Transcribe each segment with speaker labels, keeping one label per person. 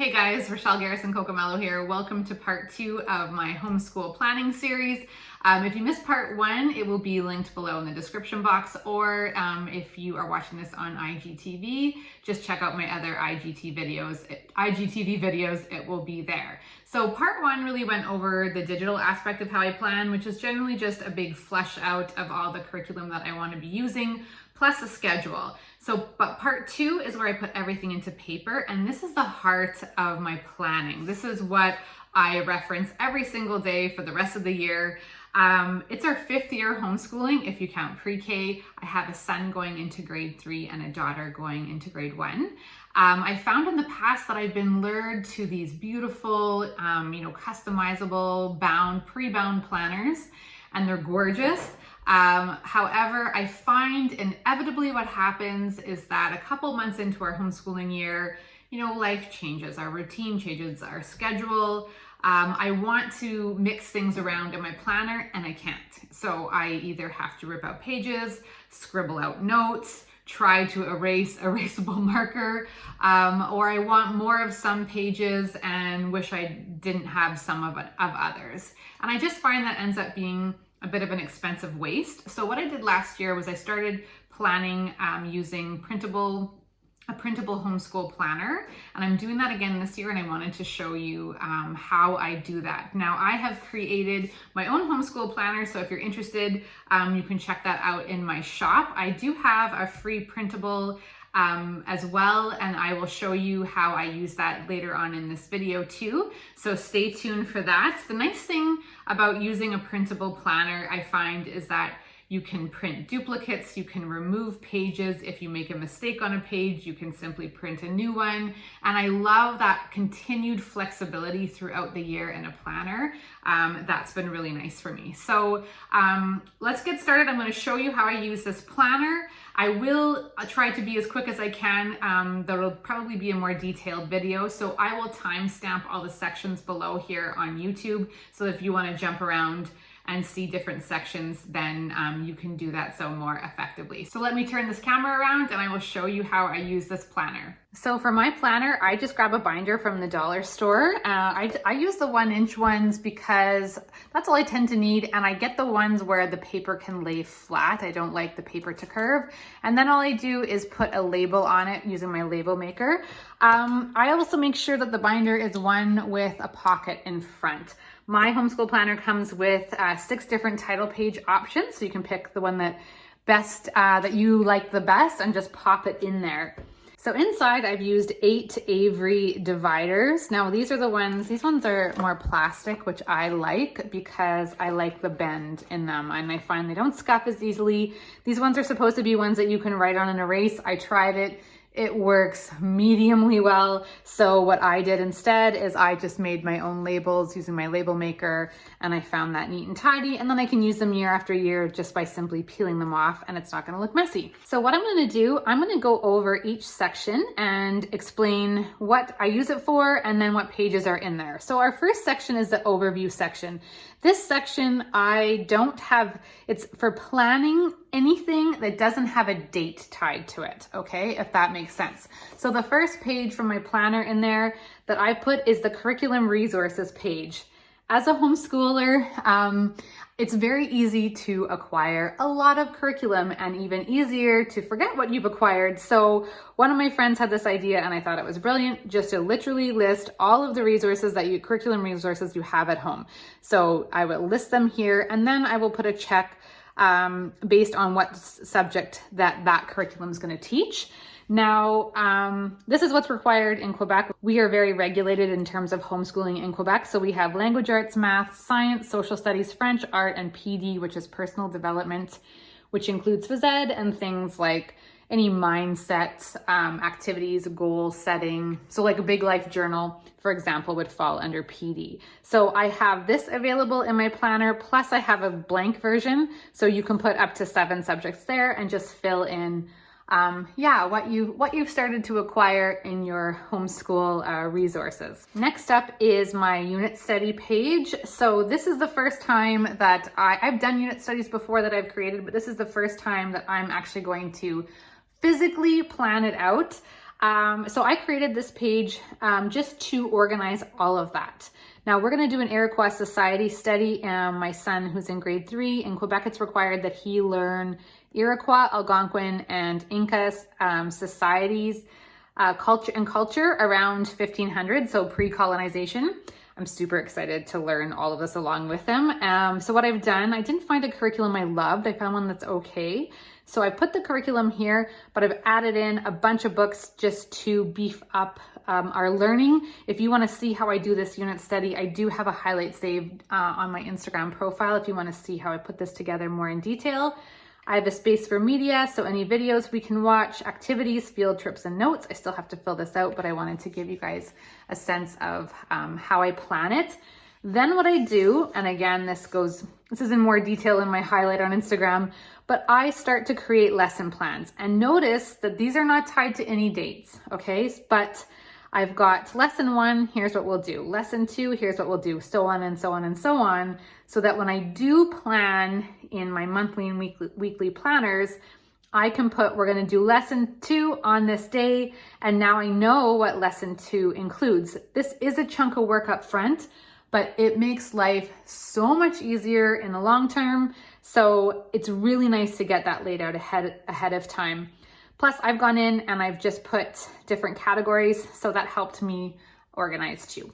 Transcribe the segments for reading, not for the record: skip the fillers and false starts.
Speaker 1: Hey guys, Rochelle Garrison-Cocomello here. Welcome to part 2 of my homeschool planning series. If you missed part 1, it will be linked below in the description box, or if you are watching this on IGTV, just check out my other IGTV videos, it will be there. So part 1 really went over the digital aspect of how I plan, which is generally just a big flesh out of all the curriculum that I want to be using, plus a schedule. But part 2 is where I put everything into paper, and this is the heart of my planning. This is what I reference every single day for the rest of the year. It's our 5th year homeschooling, if you count pre-K. I have a son going into grade 3 and a daughter going into grade 1. I found in the past that I've been lured to these beautiful, customizable, pre-bound planners, and they're gorgeous. However, I find inevitably what happens is that a couple months into our homeschooling year, life changes, our routine changes, our schedule. I want to mix things around in my planner and I can't. So I either have to rip out pages, scribble out notes, try to erase erasable marker, or I want more of some pages and wish I didn't have some of others. And I just find that ends up being a bit of an expensive waste. So what I did last year was I started planning using a printable homeschool planner, and I'm doing that again this year, and I wanted to show you how I do that. Now I have created my own homeschool planner, so if you're interested, you can check that out in my shop. I do have a free printable as well, and I will show you how I use that later on in this video too. So stay tuned for that. The nice thing about using a printable planner, I find, is that you can print duplicates, you can remove pages. If you make a mistake on a page, you can simply print a new one. And I love that continued flexibility throughout the year in a planner. That's been really nice for me. So let's get started. I'm going to show you how I use this planner. I will try to be as quick as I can. There will probably be a more detailed video, so I will timestamp all the sections below here on YouTube. So if you want to jump around and see different sections, then you can do that so more effectively. So let me turn this camera around and I will show you how I use this planner. So for my planner, I just grab a binder from the dollar store. I use the 1-inch ones because that's all I tend to need, and I get the ones where the paper can lay flat. I don't like the paper to curve. And then all I do is put a label on it using my label maker. I also make sure that the binder is one with a pocket in front. My homeschool planner comes with 6 different title page options, so you can pick the one that you like the best and just pop it in there. So inside I've used 8 Avery dividers. Now these ones are more plastic, which I like because I like the bend in them, and I find they don't scuff as easily. These ones are supposed to be ones that you can write on and erase. I tried it. It works mediumly well. So what I did instead is I just made my own labels using my label maker, and I found that neat and tidy, and then I can use them year after year just by simply peeling them off, and it's not going to look messy. So what I'm going to do, I'm going to go over each section and explain what I use it for and then what pages are in there. So our first section is the overview section. This section it's for planning anything that doesn't have a date tied to it, okay, if that makes sense. So the first page from my planner in there that I put is the curriculum resources page. As a homeschooler, it's very easy to acquire a lot of curriculum and even easier to forget what you've acquired. So one of my friends had this idea, and I thought it was brilliant, just to literally list all of the curriculum resources you have at home. So I will list them here, and then I will put a check based on what subject that curriculum is going to teach. Now, this is what's required in Quebec. We are very regulated in terms of homeschooling in Quebec. So we have language arts, math, science, social studies, French, art, and PD, which is personal development, which includes phys ed and things like any mindset activities, goal setting. So like a big life journal, for example, would fall under PD. So I have this available in my planner, plus I have a blank version. So you can put up to 7 subjects there and just fill in what you've started to acquire in your homeschool resources. Next up is my unit study page. So this is the first time that I've done unit studies before that I've created, but this is the first time that I'm actually going to physically plan it out. So I created this page just to organize all of that. Now we're going to do an Iroquois society study. My son, who's in grade 3 in Quebec, it's required that he learn Iroquois, Algonquin, and Inca societies, culture around 1500, so pre-colonization. I'm super excited to learn all of this along with them. So what I've done, I didn't find a curriculum I loved. I found one that's okay. So I put the curriculum here, but I've added in a bunch of books just to beef up our learning. If you want to see how I do this unit study, I do have a highlight saved on my Instagram profile if you want to see how I put this together more in detail. I have a space for media, so any videos we can watch, activities, field trips, and notes. I still have to fill this out, but I wanted to give you guys a sense of how I plan it. Then what I do, and again, this is in more detail in my highlight on Instagram, but I start to create lesson plans. And notice that these are not tied to any dates, okay? But I've got lesson 1, here's what we'll do. Lesson 2, here's what we'll do, so on and so on and so on, so that when I do plan in my monthly and weekly planners, I can put, we're gonna do lesson 2 on this day, and now I know what lesson 2 includes. This is a chunk of work up front, but it makes life so much easier in the long term. So it's really nice to get that laid out ahead of time. Plus I've gone in and I've just put different categories, so that helped me organize too.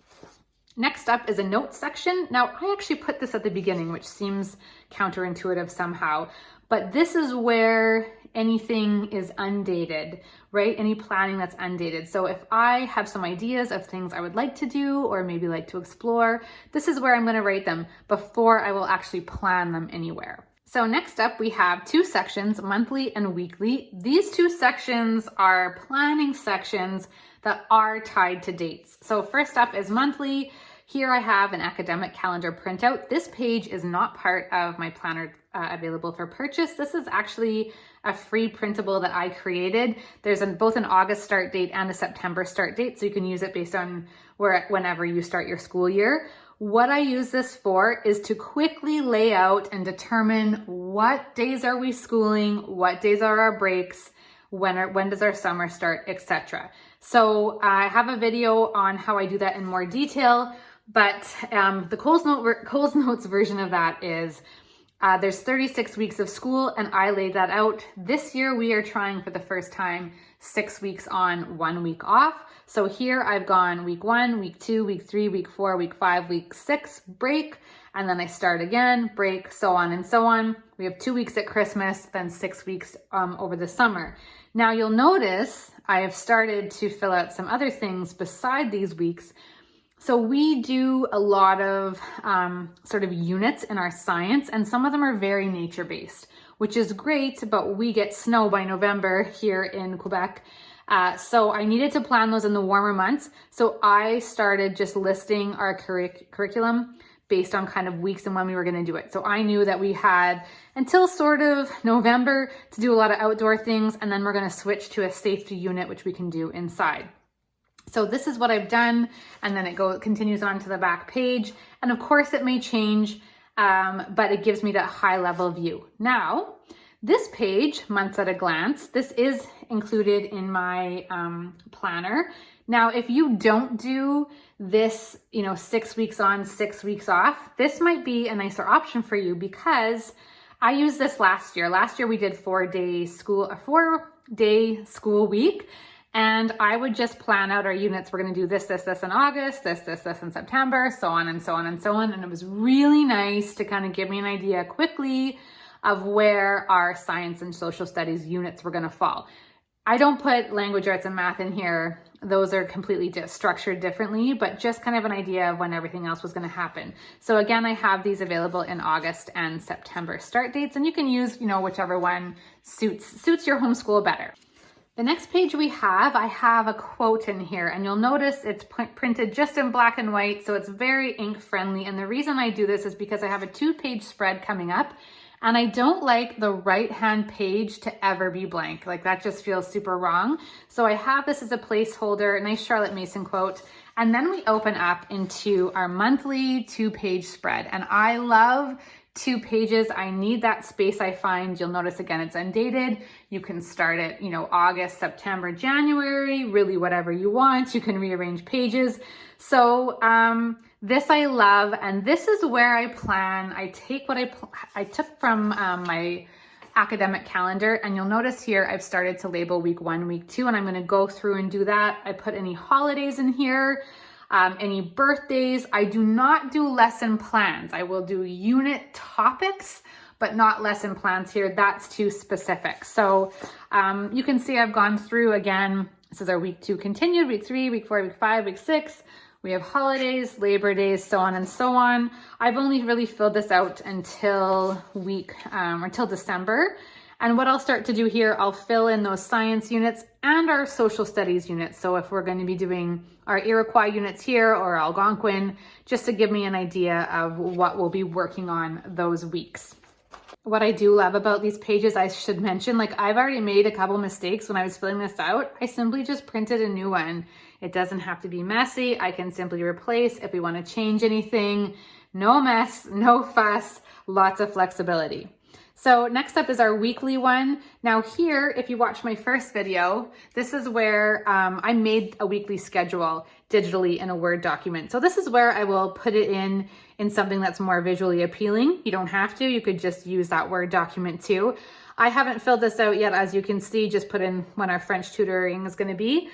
Speaker 1: Next up is a notes section. Now I actually put this at the beginning, which seems counterintuitive somehow, but this is where anything is undated, right? Any planning that's undated. So if I have some ideas of things I would like to do or maybe like to explore, this is where I'm going to write them before I will actually plan them anywhere. So next up, we have 2 sections, monthly and weekly. These 2 sections are planning sections that are tied to dates. So first up is monthly. Here I have an academic calendar printout. This page is not part of my planner available for purchase. This is actually a free printable that I created. There's both an August start date and a September start date, so you can use it based on whenever you start your school year. What I use this for is to quickly lay out and determine what days are we schooling, what days are our breaks, when does our summer start, etc. So I have a video on how I do that in more detail, but the Coles Notes version of that is there's 36 weeks of school, and I laid that out. This year we are trying for the first time 6 weeks on, 1 week off. So here I've gone week 1, week 2, week 3, week 4, week 5, week 6, break, and then I start again, break, so on and so on. We have 2 weeks at Christmas, then 6 weeks over the summer. Now you'll notice I have started to fill out some other things beside these weeks. So we do a lot of sort of units in our science, and some of them are very nature-based, which is great, but we get snow by November here in Quebec. So I needed to plan those in the warmer months. So I started just listing our curriculum based on kind of weeks and when we were going to do it. So I knew that we had until sort of November to do a lot of outdoor things, and then we're going to switch to a safety unit, which we can do inside. So this is what I've done, and then it continues on to the back page. And of course it may change, but it gives me that high level view. Now, this page, Months at a Glance, this is included in my planner. Now, if you don't do this, 6 weeks on, 6 weeks off, this might be a nicer option for you, because I used this last year. Last year we did a 4-day school week. And I would just plan out our units. We're going to do this in August, this in September, so on and so on and so on. And it was really nice to kind of give me an idea quickly of where our science and social studies units were going to fall. I don't put language arts and math in here. Those are completely structured differently, but just kind of an idea of when everything else was going to happen. So again, I have these available in August and September start dates, and you can use, whichever one suits your homeschool better. The next page I have a quote in here, and you'll notice it's printed just in black and white, so it's very ink friendly. And the reason I do this is because I have a 2-page spread coming up, and I don't like the right-hand page to ever be blank. Like, that just feels super wrong. So I have this as a placeholder, a nice Charlotte Mason quote, and then we open up into our monthly 2-page spread. And I love 2 pages. I need that space, I find. You'll notice again, it's undated. You can start it, August, September, January, really whatever you want. You can rearrange pages. So this I love, and this is where I plan. I take what I took from my academic calendar, and you'll notice here I've started to label week 1, week 2, and I'm going to go through and do that. I put any holidays in here, any birthdays. I do not do lesson plans. I will do unit topics, but not lesson plans here. That's too specific. So you can see I've gone through again. This is our week 2 continued, week 3, week 4, week 5, week 6. We have holidays, Labor Days, so on and so on. I've only really filled this out until until December. And what I'll start to do here, I'll fill in those science units and our social studies units. So if we're going to be doing our Iroquois units here or Algonquin, just to give me an idea of what we'll be working on those weeks. What I do love about these pages, I should mention, I've already made a couple mistakes when I was filling this out. I simply just printed a new one. It doesn't have to be messy. I can simply replace if we want to change anything. No mess, no fuss, lots of flexibility. So next up is our weekly one. Now here, if you watch my first video, this is where I made a weekly schedule digitally in a Word document. So this is where I will put it in something that's more visually appealing. You don't have to, you could just use that Word document too. I haven't filled this out yet, as you can see, just put in when our French tutoring is going to be.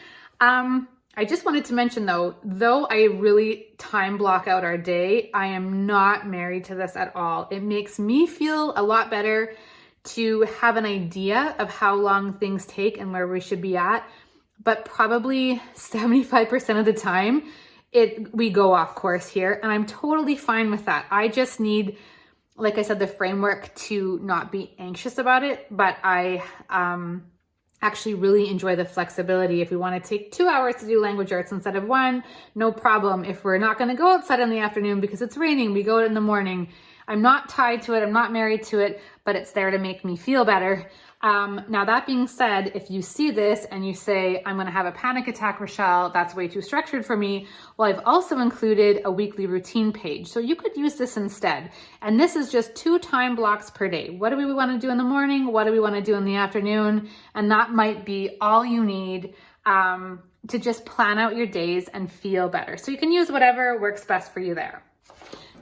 Speaker 1: I just wanted to mention though I really time block out our day, I am not married to this at all. It makes me feel a lot better to have an idea of how long things take and where we should be at. But probably 75% of the time, we go off course here, and I'm totally fine with that. I just need, like I said, the framework to not be anxious about it, but I actually really enjoy the flexibility. If we want to take 2 hours to do language arts instead of 1, no problem. If we're not going to go outside in the afternoon because it's raining, we go in the morning. I'm not tied to it. I'm not married to it, but it's there to make me feel better. Now, that being said, if you see this and you say, I'm going to have a panic attack, Rochelle, that's way too structured for me. Well, I've also included a weekly routine page. So you could use this instead. And this is just 2 time blocks per day. What do we want to do in the morning? What do we want to do in the afternoon? And that might be all you need to just plan out your days and feel better. So you can use whatever works best for you there.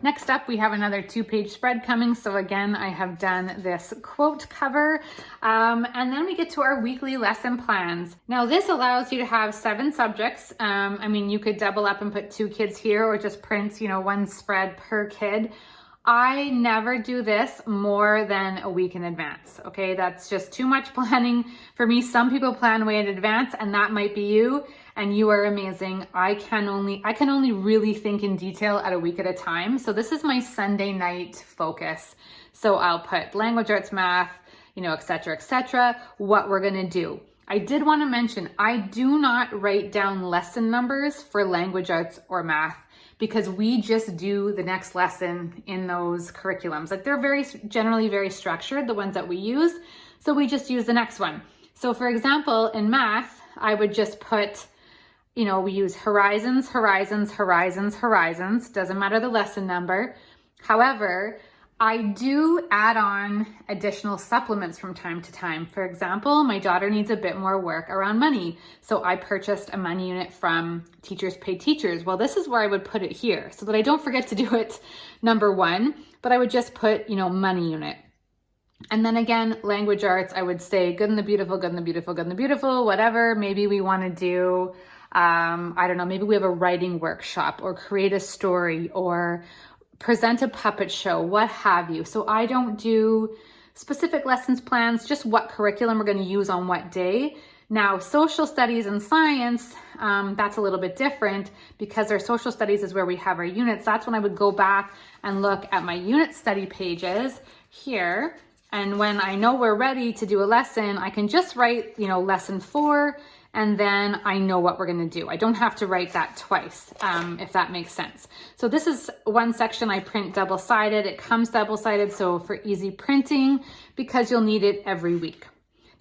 Speaker 1: Next up, we have another 2-page spread coming. So again, I have done this quote cover. And then we get to our weekly lesson plans. Now this allows you to have 7 subjects. You could double up and put 2 kids here or just print, 1 spread per kid. I never do this more than a week in advance. Okay, that's just too much planning for me. Some people plan way in advance, and that might be you. And you are amazing. I can only really think in detail at a week at a time. So this is my Sunday night focus. So I'll put language arts, math, et cetera, what we're gonna do. I did want to mention, I do not write down lesson numbers for language arts or math because we just do the next lesson in those curriculums. They're generally very structured, the ones that we use. So we just use the next one. So for example, in math, I would just put, we use horizons, horizons, horizons, horizons. Doesn't matter the lesson number. However, I do add on additional supplements from time to time. For example, my daughter needs a bit more work around money. So I purchased a money unit from Teachers Pay Teachers. Well, this is where I would put it here so that I don't forget to do it number 1, but I would just put, money unit. And then again, language arts, I would say good and the beautiful, good and the beautiful, good and the beautiful, whatever. Maybe we want to do, maybe we have a writing workshop or create a story or present a puppet show, what have you. So I don't do specific lessons plans, just what curriculum we're going to use on what day. Now, social studies and science, that's a little bit different because our social studies is where we have our units. That's when I would go back and look at my unit study pages here. And when I know we're ready to do a lesson, I can just write, lesson 4, and then I know what we're going to do. I don't have to write that twice, if that makes sense. So this is one section I print double-sided. It comes double-sided, so for easy printing, because you'll need it every week.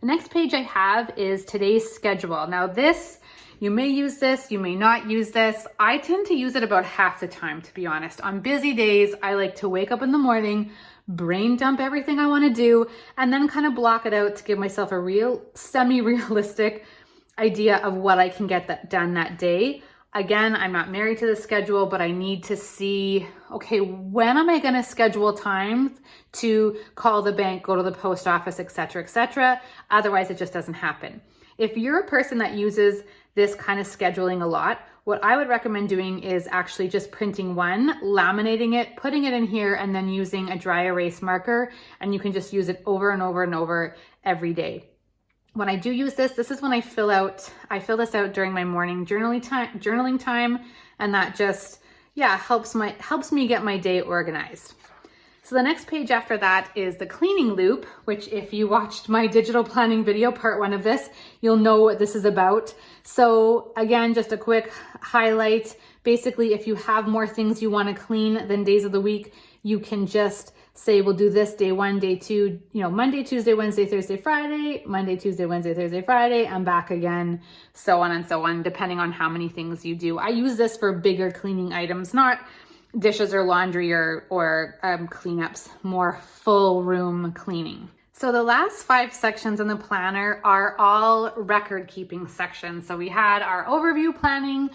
Speaker 1: The next page I have is today's schedule. Now this, you may use this, you may not use this. I tend to use it about half the time, to be honest. On busy days, I like to wake up in the morning, brain dump everything I want to do, and then kind of block it out to give myself a real semi-realistic idea of what I can get done that day. Again, I'm not married to the schedule, but I need to see, okay, when am I going to schedule time to call the bank, go to the post office, etc., etc. Otherwise, it just doesn't happen. If you're a person that uses this kind of scheduling a lot, what I would recommend doing is actually just printing one, laminating it, putting it in here, and then using a dry erase marker, and you can just use it over and over and over every day. When I do use this is when I fill this out during my morning journaling time, and that just, helps me get my day organized. So the next page after that is the cleaning loop, which if you watched my digital planning video, part 1 of this, you'll know what this is about. So again, just a quick highlight. Basically, if you have more things you want to clean than days of the week, you can just say, we'll do this day 1, day 2, Monday, Tuesday, Wednesday, Thursday, Friday, Monday, Tuesday, Wednesday, Thursday, Friday, and back again, so on and so on, depending on how many things you do. I use this for bigger cleaning items, not dishes or laundry or cleanups, more full room cleaning. So the last 5 sections in the planner are all record keeping sections. So we had our overview planning,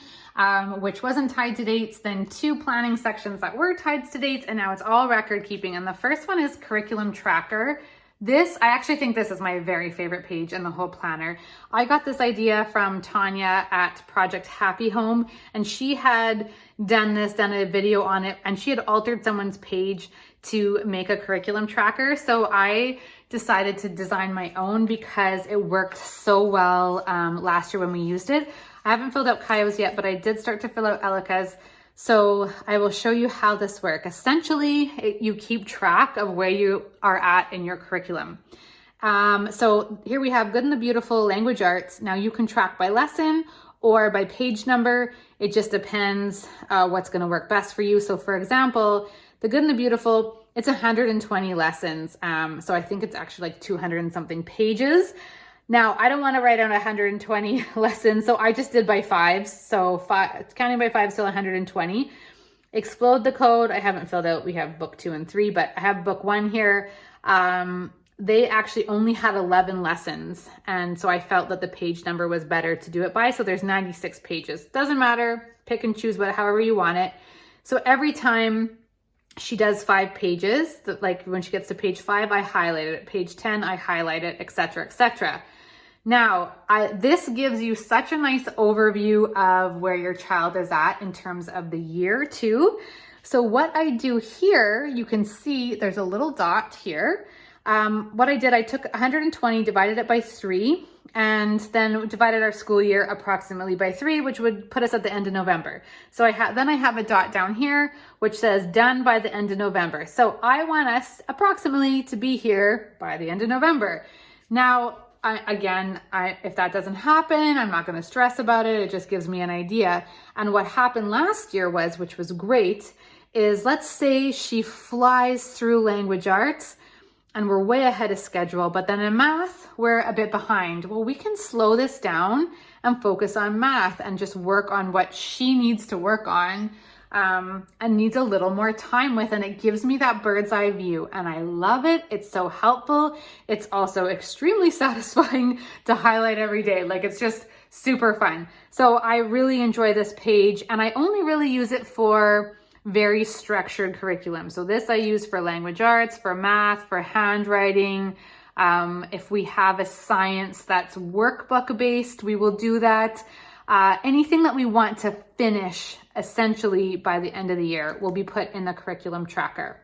Speaker 1: which wasn't tied to dates, then 2 planning sections that were tied to dates, and now it's all record keeping. And the first one is curriculum tracker. I actually think this is my very favorite page in the whole planner. I got this idea from Tanya at Project Happy Home, and she had done a video on it, and she had altered someone's page to make a curriculum tracker. So I decided to design my own because it worked so well last year when we used it. I haven't filled out Kaio's yet, but I did start to fill out Elika's. So I will show you how this works. Essentially, you keep track of where you are at in your curriculum. So here we have Good and the Beautiful, Language Arts. Now you can track by lesson or by page number. It just depends what's going to work best for you. So for example, the Good and the Beautiful, it's 120 lessons. So I think it's actually like 200 and something pages. Now, I don't want to write down 120 lessons, so I just did by 5s. So counting by 5 is still 120. Explode the Code, I haven't filled out. We have book 2 and 3, but I have book 1 here. They actually only had 11 lessons, and so I felt that the page number was better to do it by. So there's 96 pages. Doesn't matter, pick and choose however you want it. So every time she does 5 pages, like when she gets to page 5, I highlight it. Page 10, I highlight it, etc., etc. Now, this gives you such a nice overview of where your child is at in terms of the year too. So what I do here, you can see there's a little dot here. What I did, I took 120, divided it by 3, and then divided our school year approximately by 3, which would put us at the end of November. So then I have a dot down here, which says done by the end of November. So I want us approximately to be here by the end of November. Now, if that doesn't happen, I'm not going to stress about it. It just gives me an idea. And what happened last year which was great, is let's say she flies through language arts and we're way ahead of schedule, but then in math, we're a bit behind. Well, we can slow this down and focus on math and just work on what she needs to work on and needs a little more time with, and it gives me that bird's eye view, and I love it. It's so helpful. It's also extremely satisfying to highlight every day. Like, it's just super fun. So I really enjoy this page, and I only really use it for very structured curriculum. So this I use for language arts, for math, for handwriting. If we have a science that's workbook based, we will do that. Anything that we want to finish essentially by the end of the year will be put in the curriculum tracker.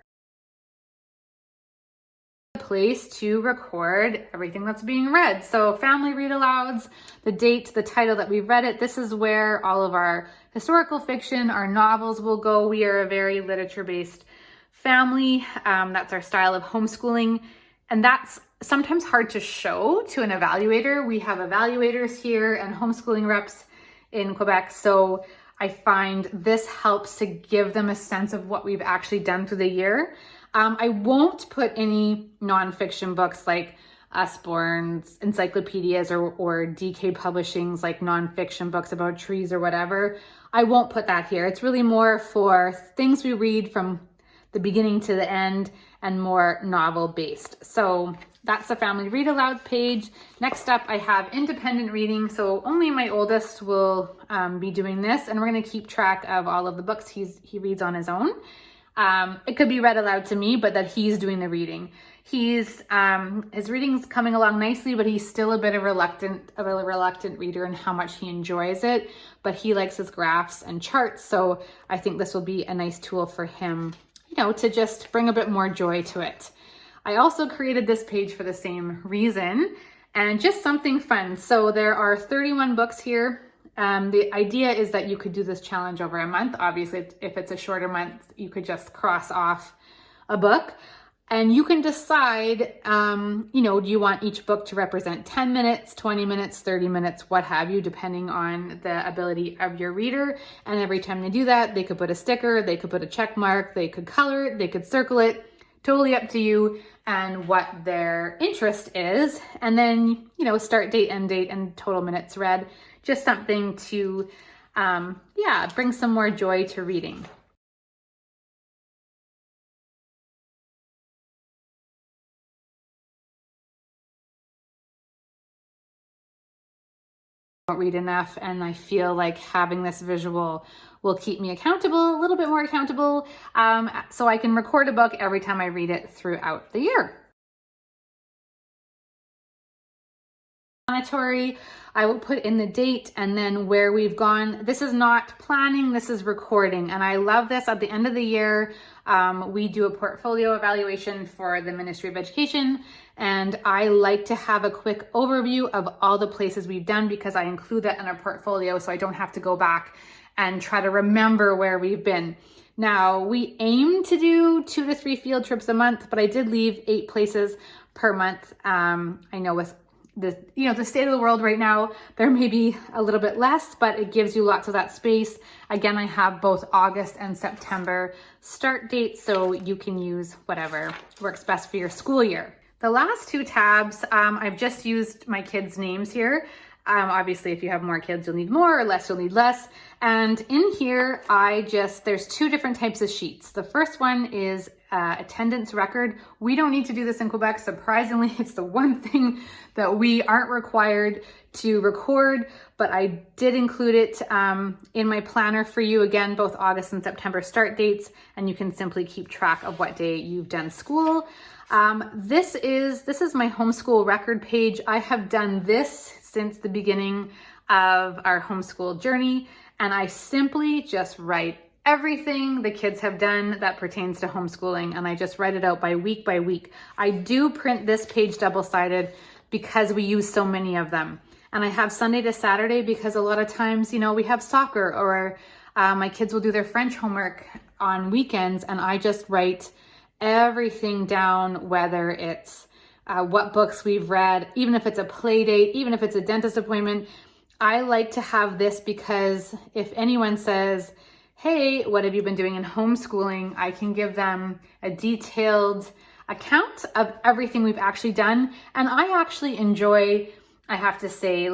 Speaker 1: A place to record everything that's being read. So family read alouds, the date, the title that we've read it. This is where all of our historical fiction, our novels will go. We are a very literature-based family. That's our style of homeschooling. And that's sometimes hard to show to an evaluator. We have evaluators here and homeschooling reps in Quebec. So I find this helps to give them a sense of what we've actually done through the year. I won't put any nonfiction books like Usborne's encyclopedias or DK Publishing's like nonfiction books about trees or whatever. I won't put that here. It's really more for things we read from the beginning to the end and more novel based. So that's the family read aloud page. Next up, I have independent reading. So only my oldest will be doing this, and we're going to keep track of all of the books he reads on his own. It could be read aloud to me, but that he's doing the reading. His reading's coming along nicely, but he's still a bit of a reluctant reader in how much he enjoys it. But he likes his graphs and charts, so I think this will be a nice tool for him, to just bring a bit more joy to it. I also created this page for the same reason, and just something fun. So there are 31 books here. The idea is that you could do this challenge over a month. Obviously, if it's a shorter month, you could just cross off a book. And you can decide, do you want each book to represent 10 minutes, 20 minutes, 30 minutes, what have you, depending on the ability of your reader. And every time they do that, they could put a sticker, they could put a check mark, they could color it, they could circle it. Totally up to you and what their interest is. And then, start date, end date, and total minutes read. Just something to, bring some more joy to reading. Don't read enough, and I feel like having this visual will keep me accountable, a little bit more accountable, so I can record a book every time I read it throughout the year. I will put in the date and then where we've gone. This is not planning, this is recording. And I love this. At the end of the year, we do a portfolio evaluation for the Ministry of Education. And I like to have a quick overview of all the places we've done, because I include that in our portfolio so I don't have to go back and try to remember where we've been. Now, we aim to do 2 to 3 field trips a month, but I did leave 8 places per month. I know with the state of the world right now, there may be a little bit less, but it gives you lots of that space. Again, I have both August and September start dates, so you can use whatever works best for your school year. The last 2 tabs, I've just used my kids' names here. Obviously, if you have more kids, you'll need more, or less, you'll need less. And in here, there's 2 different types of sheets. The first one is attendance record. We don't need to do this in Quebec. Surprisingly, it's the one thing that we aren't required to record, but I did include it in my planner for you. Again, both August and September start dates, and you can simply keep track of what day you've done school. This is my homeschool record page. I have done this since the beginning of our homeschool journey, and I simply just write everything the kids have done that pertains to homeschooling, and I just write it out by week. I do print this page double-sided because we use so many of them. And I have Sunday to Saturday because a lot of times, we have soccer, or my kids will do their French homework on weekends, and I just write everything down, whether it's what books we've read, even if it's a play date, even if it's a dentist appointment. I like to have this because if anyone says, hey, what have you been doing in homeschooling? I can give them a detailed account of everything we've actually done. And I actually enjoy, I have to say,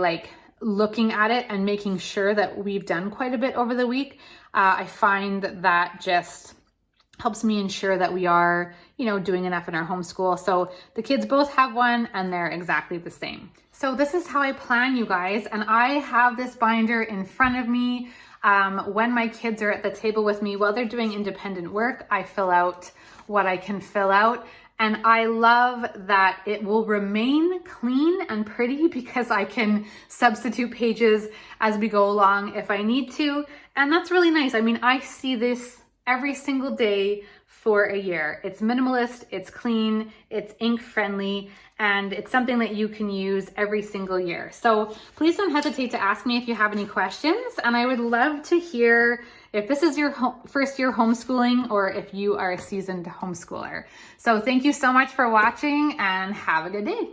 Speaker 1: looking at it and making sure that we've done quite a bit over the week. I find that just helps me ensure that we are, doing enough in our homeschool. So the kids both have one, and they're exactly the same. So this is how I plan, you guys. And I have this binder in front of me. When my kids are at the table with me while they're doing independent work, I fill out what I can fill out. And I love that it will remain clean and pretty because I can substitute pages as we go along if I need to. And that's really nice. I mean, I see this every single day for a year. It's minimalist, it's clean, it's ink friendly, and it's something that you can use every single year. So please don't hesitate to ask me if you have any questions. And I would love to hear if this is your first year homeschooling or if you are a seasoned homeschooler. So thank you so much for watching, and have a good day.